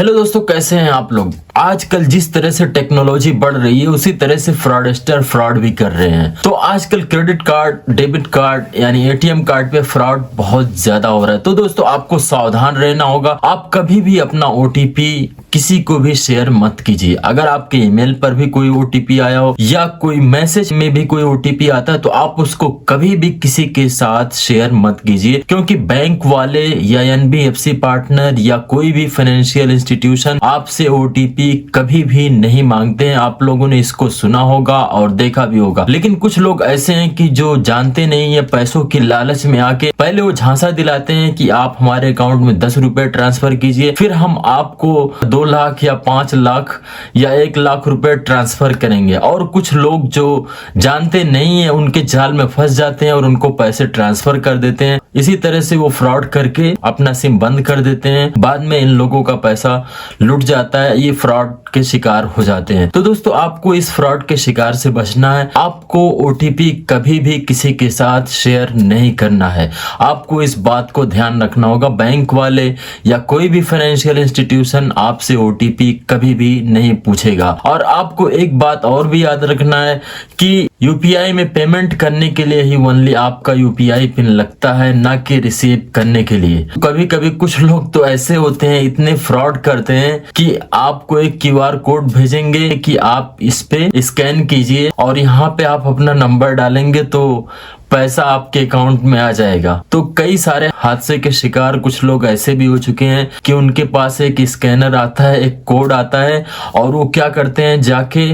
Hello दोस्तों, कैसे हैं आप लोग। आजकल जिस तरह से टेक्नोलॉजी बढ़ रही है उसी तरह से फ्रॉडस्टर फ्रॉड भी कर रहे हैं। तो आजकल क्रेडिट कार्ड, डेबिट कार्ड यानी एटीएम कार्ड पे फ्रॉड बहुत ज्यादा हो रहा है। तो दोस्तों आपको सावधान रहना होगा। आप कभी भी अपना ओटीपी किसी को भी शेयर मत कीजिए। अगर आपके ईमेल पर भी कोई ओटीपी आया हो या कोई मैसेज में भी कोई ओटीपी आता है तो आप उसको कभी भी किसी के साथ शेयर मत कीजिए, क्योंकि बैंक वाले या एनबीएफसी पार्टनर या कोई भी फाइनेंशियल इंस्टीट्यूशन आपसे ओटीपी कभी भी नहीं मांगते हैं। आप लोगों ने इसको सुना होगा और देखा भी होगा। लेकिन कुछ लोग ऐसे हैं कि जो जानते नहीं है, पैसों की लालच में आके पहले वो झांसा दिलाते हैं कि आप हमारे अकाउंट में 10 रुपए ट्रांसफर कीजिए, फिर हम आपको 2 लाख या 5 लाख या 1 लाख रुपए ट्रांसफर करेंगे। और कुछ लोग जो जानते नहीं है उनके जाल में फंस जाते हैं और उनको पैसे ट्रांसफर कर देते हैं। इसी तरह से वो फ्रॉड करके अपना सिम बंद कर देते हैं। बाद में इन लोगों का पैसा लुट जाता है, ये फ्रॉड के शिकार हो जाते हैं। तो दोस्तों आपको इस फ्रॉड के शिकार से बचना है। आपको ओटीपी कभी भी किसी के साथ शेयर नहीं करना है। आपको इस बात को ध्यान रखना होगा। बैंक वाले या कोई भी फाइनेंशियल इंस्टीट्यूशन आपसे ओटीपी कभी भी नहीं पूछेगा। और आपको एक बात और भी याद रखना है कि यूपीआई में पेमेंट करने के लिए ही ओनली आपका यूपीआई पिन लगता है, ना कि रिसीव करने के लिए। कभी कभी कुछ लोग तो ऐसे होते हैं, इतने फ्रॉड करते हैं कि आपको एक क्यूआर कोड भेजेंगे कि आप इस पे स्कैन कीजिए और यहाँ पे आप अपना नंबर डालेंगे तो पैसा आपके अकाउंट में आ जाएगा। तो कई सारे हादसे के शिकार कुछ लोग ऐसे भी हो चुके हैं कि उनके पास एक स्कैनर आता है, एक कोड आता है और वो क्या करते हैं, जाके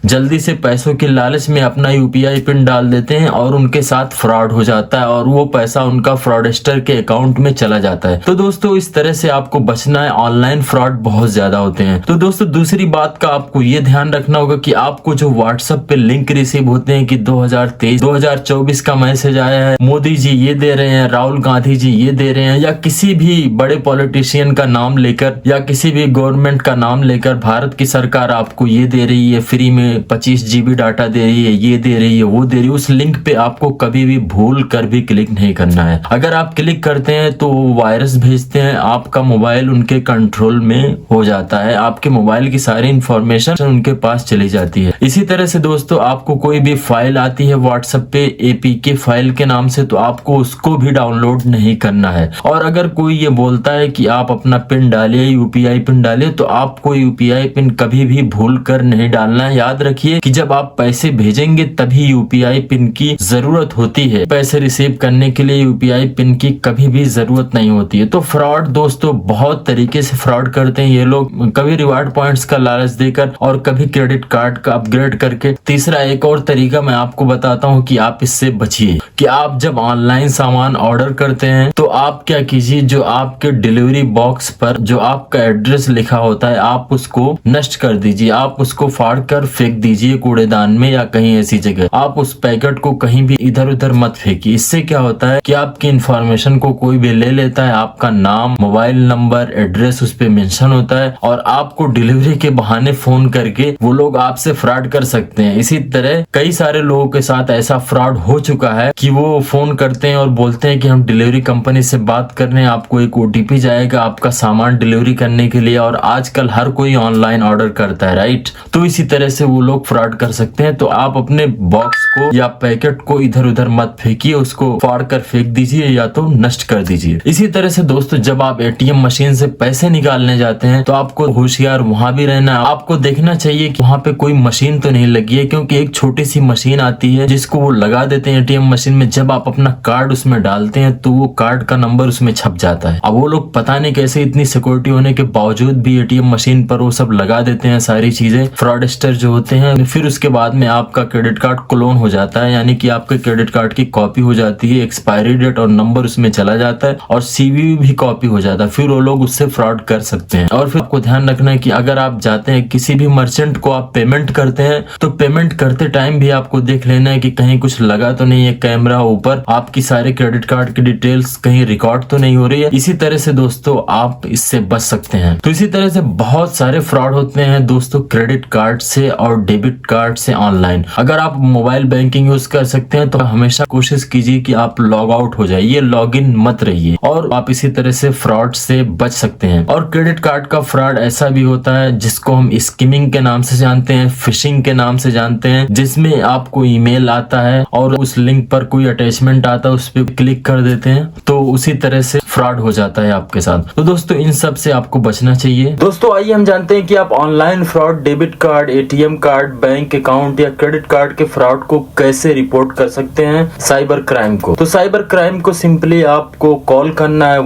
जल्दी से पैसों की लालच में अपना यूपीआई पिन डाल देते हैं और उनके साथ फ्रॉड हो जाता है और वो पैसा उनका फ्रॉडस्टर के अकाउंट में चला जाता है। तो दोस्तों इस तरह से आपको बचना है। ऑनलाइन फ्रॉड बहुत ज्यादा होते हैं। तो दोस्तों दूसरी बात का आपको ये ध्यान रखना होगा कि आपको जो व्हाट्सएप पे लिंक रिसीव होते हैं कि 2023 2024 का मैसेज आया है, मोदी जी ये दे रहे हैं, राहुल गांधी जी ये दे रहे हैं, या किसी भी बड़े पॉलिटिशियन का नाम लेकर या किसी भी गवर्नमेंट का नाम लेकर भारत की सरकार आपको ये दे रही है, फ्री में 25 GB डाटा दे रही है, ये दे रही है, वो दे रही है, उस लिंक पे आपको कभी भी भूल कर भी क्लिक नहीं करना है। अगर आप क्लिक करते हैं तो वायरस भेजते हैं, आपका मोबाइल उनके कंट्रोल में हो जाता है, आपके मोबाइल की सारी इंफॉर्मेशन उनके पास चली जाती है। इसी तरह से दोस्तों आपको कोई भी फाइल आती है व्हाट्सएप पे एपीके फाइल के नाम से, तो आपको उसको भी डाउनलोड नहीं करना है। और अगर कोई ये बोलता है कि आप अपना पिन डालिए, यूपीआई पिन डालिए, तो आपको यूपीआई पिन कभी भी भूल कर नहीं डालना है। याद रखिए कि जब आप पैसे भेजेंगे तभी यूपीआई पिन की जरूरत होती है। पैसे रिसीव करने के लिए यूपीआई पिन की कभी भी जरूरत नहीं होती है। तो फ्रॉड दोस्तों बहुत तरीके से फ्रॉड करते हैं ये लोग, कभी रिवार्ड पॉइंट्स का लालच देकर और कभी क्रेडिट कार्ड का अपग्रेड करके। तीसरा एक और तरीका मैं आपको बताता हूँ कि आप इससे बचिए। कि आप जब ऑनलाइन सामान ऑर्डर करते हैं तो आप क्या कीजिए, जो आपके डिलीवरी बॉक्स पर जो आपका एड्रेस लिखा होता है आप उसको नष्ट कर दीजिए। आप उसको फाड़ कर फेंक दीजिए कूड़ेदान में या कहीं ऐसी जगह। आप उस पैकेट को कहीं भी इधर उधर मत फेंकिए। इससे क्या होता है कि आपकी इंफॉर्मेशन को कोई भी ले लेता है, आपका नाम, मोबाइल नंबर, एड्रेस उस पे मेंशन होता है और आपको डिलीवरी के बहाने फोन करके वो लोग आपसे फ्रॉड कर सकते हैं। इसी तरह कई सारे लोगों के साथ ऐसा फ्रॉड हो चुका है कि वो फोन करते हैं और बोलते हैं कि हम डिलीवरी कंपनी से बात कर रहे हैं, आपको एक ओटीपी जाएगा आपका सामान डिलीवरी करने के लिए। और आजकल हर कोई ऑनलाइन ऑर्डर करता है, राइट। तो इसी तरह से वो लोग फ्रॉड कर सकते हैं। तो आप अपने बॉक्स को या पैकेट को इधर उधर मत फेंकिए, उसको फाड़ कर फेंक दीजिए या तो नष्ट कर दीजिए। इसी तरह से दोस्तों जब आप एटीएम मशीन से पैसे निकालने जाते हैं तो आपको होशियार वहां भी रहना है। आपको देखना चाहिए कि वहां पे कोई मशीन तो नहीं लगी है, क्योंकि एक छोटी सी मशीन आती है जिसको वो लगा देते हैं एटीएम मशीन में। जब आप अपना कार्ड उसमें डालते हैं तो वो कार्ड का नंबर उसमें छप जाता है। अब वो लोग पता नहीं कैसे इतनी सिक्योरिटी होने के बावजूद भी एटीएम मशीन पर वो सब लगा देते हैं सारी चीजें, फ्रॉडस्टर जो होते हैं। फिर उसके बाद में आपका क्रेडिट कार्ड क्लोन हो जाता है, यानी कि आपके क्रेडिट कार्ड की कॉपी हो जाती है, एक्सपायरी डेट और नंबर उसमें चला जाता है और सीवीवी भी कॉपी हो जाता है। फिर वो लोग उससे फ्रॉड कर सकते हैं। और फिर आपको ध्यान रखना है कि अगर आप जाते हैं किसी भी मर्चेंट को आप पेमेंट करते हैं तो पेमेंट करते टाइम भी आपको देख लेना है कि कहीं कुछ लगा तो नहीं है, कैमरा ऊपर आपकी सारे क्रेडिट कार्ड की डिटेल्स कहीं रिकॉर्ड तो नहीं हो रही है। इसी तरह से दोस्तों आप इससे बच सकते हैं। तो इसी तरह से बहुत सारे फ्रॉड होते हैं दोस्तों क्रेडिट कार्ड से और डेबिट कार्ड से ऑनलाइन। अगर आप मोबाइल बैंकिंग यूज कर सकते हैं तो हमेशा कोशिश कीजिए कि आप लॉग आउट हो जाइए, लॉग इन मत रहिए, और आप इसी तरह से फ्रॉड से बच सकते हैं। और क्रेडिट कार्ड का फ्रॉड ऐसा भी होता है जिसको हम स्किमिंग के नाम से जानते हैं, फिशिंग के नाम से जानते हैं, जिसमें आपको ईमेल आता है और उस लिंक पर कोई अटैचमेंट आता है, उस पर क्लिक कर देते हैं तो उसी तरह से फ्रॉड हो जाता है आपके साथ। तो दोस्तों इन सब से आपको बचना चाहिए। दोस्तों आइए हम जानते हैं कि आप online fraud, debit card, ATM card, bank account या क्रेडिट कार्ड के फ्रॉड को कैसे रिपोर्ट कर सकते हैं साइबर क्राइम को। तो साइबर क्राइम को सिंपली आपको कॉल करना है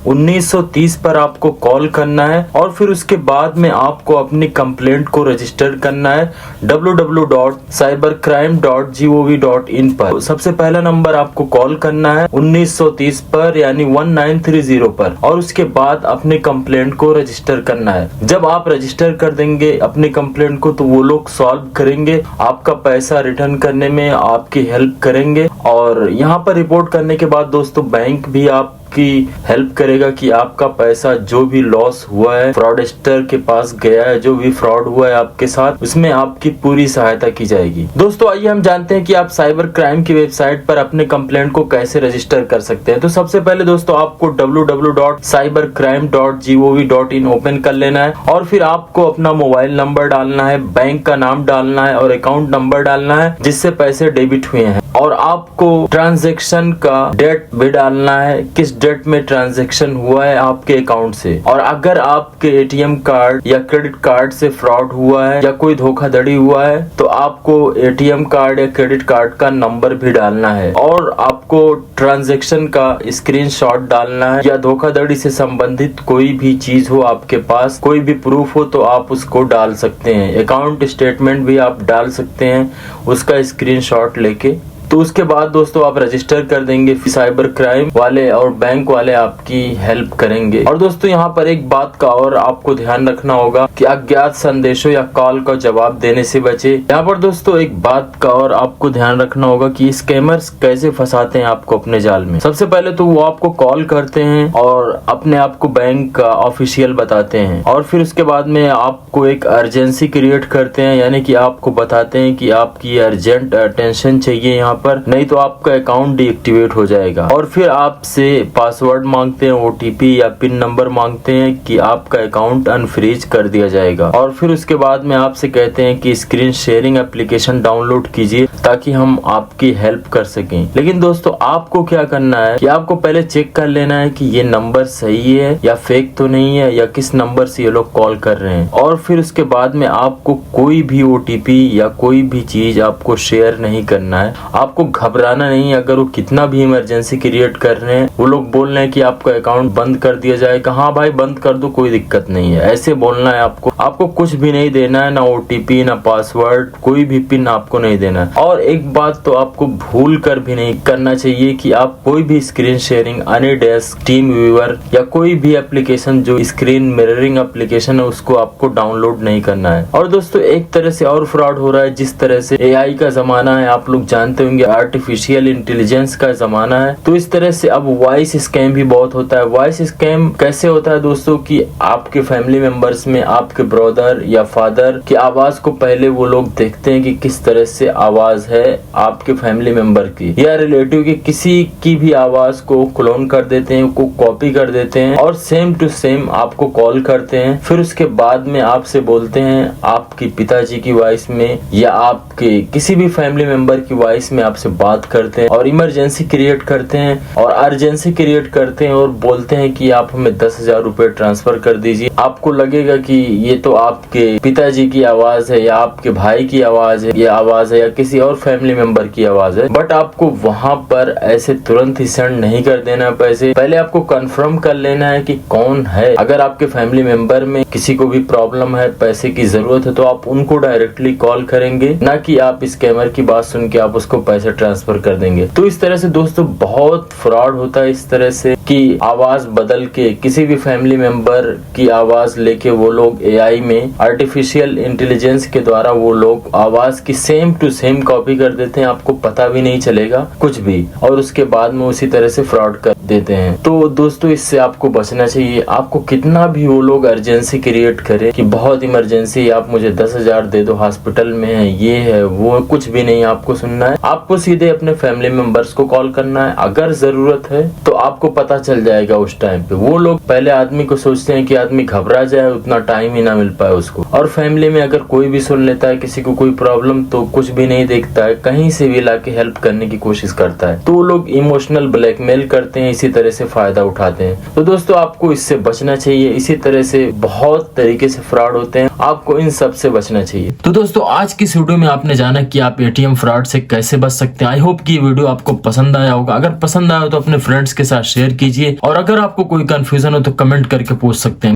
1930 पर आपको कॉल करना है और फिर उसके बाद में आपको अपनी कंप्लेंट को रजिस्टर करना है www.cybercrime.gov.in पर। सबसे पहला नंबर आपको कॉल करना है 1930 पर यानी 1930 पर, और उसके बाद अपनी कंप्लेंट को रजिस्टर करना है। जब आप रजिस्टर कर देंगे अपनी कंप्लेंट को तो वो लोग सॉल्व करेंगे, आपका पैसा रिटर्न करने में आपकी हेल्प करेंगे। और यहाँ पर रिपोर्ट करने के बाद दोस्तों बैंक भी आप की हेल्प करेगा कि आपका पैसा जो भी लॉस हुआ है, फ्रॉडस्टर के पास गया है, जो भी फ्रॉड हुआ है आपके साथ, उसमें आपकी पूरी सहायता की जाएगी। दोस्तों आइए हम जानते हैं कि आप साइबर क्राइम की वेबसाइट पर अपने कंप्लेंट को कैसे रजिस्टर कर सकते हैं। तो सबसे पहले दोस्तों आपको www.cybercrime.gov.in ओपन कर लेना है और फिर आपको अपना मोबाइल नंबर डालना है, बैंक का नाम डालना है और अकाउंट नंबर डालना है जिससे पैसे डेबिट हुए हैं, और आपको ट्रांजैक्शन का डेट भी डालना है, किस डेट में ट्रांजैक्शन हुआ है आपके अकाउंट से। और अगर आपके एटीएम कार्ड या क्रेडिट कार्ड से फ्रॉड हुआ है या कोई धोखाधड़ी हुआ है तो आपको एटीएम कार्ड या क्रेडिट कार्ड का नंबर भी डालना है और आपको ट्रांजैक्शन का स्क्रीनशॉट डालना है, या धोखाधड़ी से संबंधित कोई भी चीज हो आपके पास, कोई भी प्रूफ हो तो आप उसको डाल सकते हैं। अकाउंट स्टेटमेंट भी आप डाल सकते हैं उसका स्क्रीनशॉट लेके। तो उसके बाद दोस्तों आप रजिस्टर कर देंगे, साइबर क्राइम वाले और बैंक वाले आपकी हेल्प करेंगे। और दोस्तों यहाँ पर एक बात का और आपको ध्यान रखना होगा कि अज्ञात संदेशों या कॉल का जवाब देने से बचे। यहाँ पर दोस्तों एक बात का और आपको ध्यान रखना होगा कि स्कैमर्स कैसे फंसाते हैं आपको अपने जाल में। सबसे पहले तो वो आपको कॉल करते हैं और अपने आप को बैंक का ऑफिशियल बताते हैं, और फिर उसके बाद में आपको एक अर्जेंसी क्रिएट करते हैं, यानी कि आपको बताते हैं कि आपकी अर्जेंट अटेंशन चाहिए यहाँ पर, नहीं तो आपका अकाउंट डीएक्टिवेट हो जाएगा। और फिर आपसे पासवर्ड मांगते हैं, ओटीपी या पिन नंबर मांगते हैं कि आपका अकाउंट अनफ्रीज कर दिया जाएगा। और फिर उसके बाद में आपसे कहते हैं कि स्क्रीन शेयरिंग एप्लीकेशन डाउनलोड कीजिए ताकि हम आपकी हेल्प कर सकें। लेकिन दोस्तों आपको क्या करना है कि आपको पहले चेक कर लेना है कि ये नंबर सही है या फेक तो नहीं है, या किस नंबर से ये लोग कॉल कर रहे हैं। और फिर उसके बाद में आपको कोई भी ओटीपी या कोई भी चीज आपको शेयर नहीं करना है। आपको घबराना नहीं है अगर वो कितना भी इमरजेंसी क्रिएट कर रहे हैं, वो लोग बोल रहे हैं कि आपका अकाउंट बंद कर दिया जाएगा, हाँ भाई बंद कर दो, कोई दिक्कत नहीं है, ऐसे बोलना है आपको कुछ भी नहीं देना है, ना ओटीपी ना पासवर्ड, कोई भी पिन आपको नहीं देना है। और एक बात तो आपको भूल कर भी नहीं करना चाहिए कि आप कोई भी screen sharing, AnyDesk, team viewer या कोई भी एप्लीकेशन जो स्क्रीन मिररिंग एप्लीकेशन है उसको आपको डाउनलोड नहीं करना है। और दोस्तों एक तरह से और फ्रॉड हो रहा है, जिस तरह से एआई का जमाना है, आप लोग जानते होंगे आर्टिफिशियल इंटेलिजेंस का जमाना है, तो इस तरह से अब वॉइस स्कैम भी बहुत होता है। वॉइस स्कैम कैसे होता है दोस्तों कि आपके फैमिली मेंबर्स में आपके ब्रदर या फादर की आवाज को पहले वो लोग देखते हैं कि किस तरह से आवाज है आपके फैमिली मेंबर की, या रिलेटिव की किसी की भी आवाज को क्लोन कर देते हैं, को कॉपी कर देते हैं और सेम टू सेम आपको कॉल करते हैं। फिर उसके बाद में आपसे बोलते हैं आपकी पिताजी की वॉइस में या आपके किसी भी फैमिली मेंबर की वॉइस में आपसे बात करते हैं और इमरजेंसी क्रिएट करते हैं और अर्जेंसी क्रिएट करते हैं और बोलते हैं कि आप हमें 10,000 रुपए ट्रांसफर कर दीजिए। आपको लगेगा कि ये तो आपके पिताजी की आवाज है या आपके भाई की आवाज है, ये आवाज है या किसी और फैमिली मेंबर की आवाज है, बट आपको वहां पर ऐसे तुरंत ही सेंड नहीं कर देना है पैसे। पहले आपको कंफर्म कर लेना है कि कौन है। अगर आपके फैमिली मेंबर में किसी को भी प्रॉब्लम है, पैसे की जरूरत है, तो आप उनको डायरेक्टली कॉल करेंगे, ना कि आप स्कैमर की बात सुन के आप उसको पैसे ट्रांसफर कर देंगे। तो इस तरह से दोस्तों बहुत फ्रॉड होता है इस तरह से कि आवाज बदल के किसी भी फैमिली मेंबर की आवाज लेके वो लोग एआई में आर्टिफिशियल इंटेलिजेंस के द्वारा वो लोग आवाज की सेम टू सेम कॉपी कर देते हैं, आपको पता भी नहीं चलेगा कुछ भी, और उसके बाद में उसी तरह से फ्रॉड कर देते हैं। तो दोस्तों इससे आपको बचना चाहिए। आपको कितना भी वो लोग अर्जेंसी क्रिएट करे कि बहुत इमरजेंसी, आप मुझे 10,000 दे दो, हॉस्पिटल में है, ये है वो, कुछ भी नहीं आपको सुनना है। आपको सीधे अपने फैमिली मेंबर्स को कॉल करना है। अगर जरूरत है तो आपको पता चल जाएगा उस टाइम पे। वो लोग पहले आदमी को सोचते हैं कि आदमी घबरा जाए, उतना टाइम ही ना मिल पाए उसको। और फैमिली में अगर कोई भी सुन लेता है किसी को कोई प्रॉब्लम, तो कुछ भी नहीं देखता है, कहीं से भी लाके हेल्प करने की कोशिश करता है। तो वो लोग इमोशनल ब्लैकमेल करते हैं, इसी तरह से फायदा उठाते हैं। तो दोस्तों आपको इससे बचना चाहिए। इसी तरह से बहुत तरीके से फ्रॉड होते हैं, आपको इन सब से बचना चाहिए। तो दोस्तों आज की इस वीडियो में आपने जाना कि आप एटीएम फ्रॉड से कैसे बच सकते हैं। आई होप कि ये वीडियो आपको पसंद आया होगा। अगर पसंद आया हो तो अपने फ्रेंड्स के साथ शेयर कीजिए, और अगर आपको कोई कंफ्यूजन हो तो कमेंट करके पूछ सकते हैं।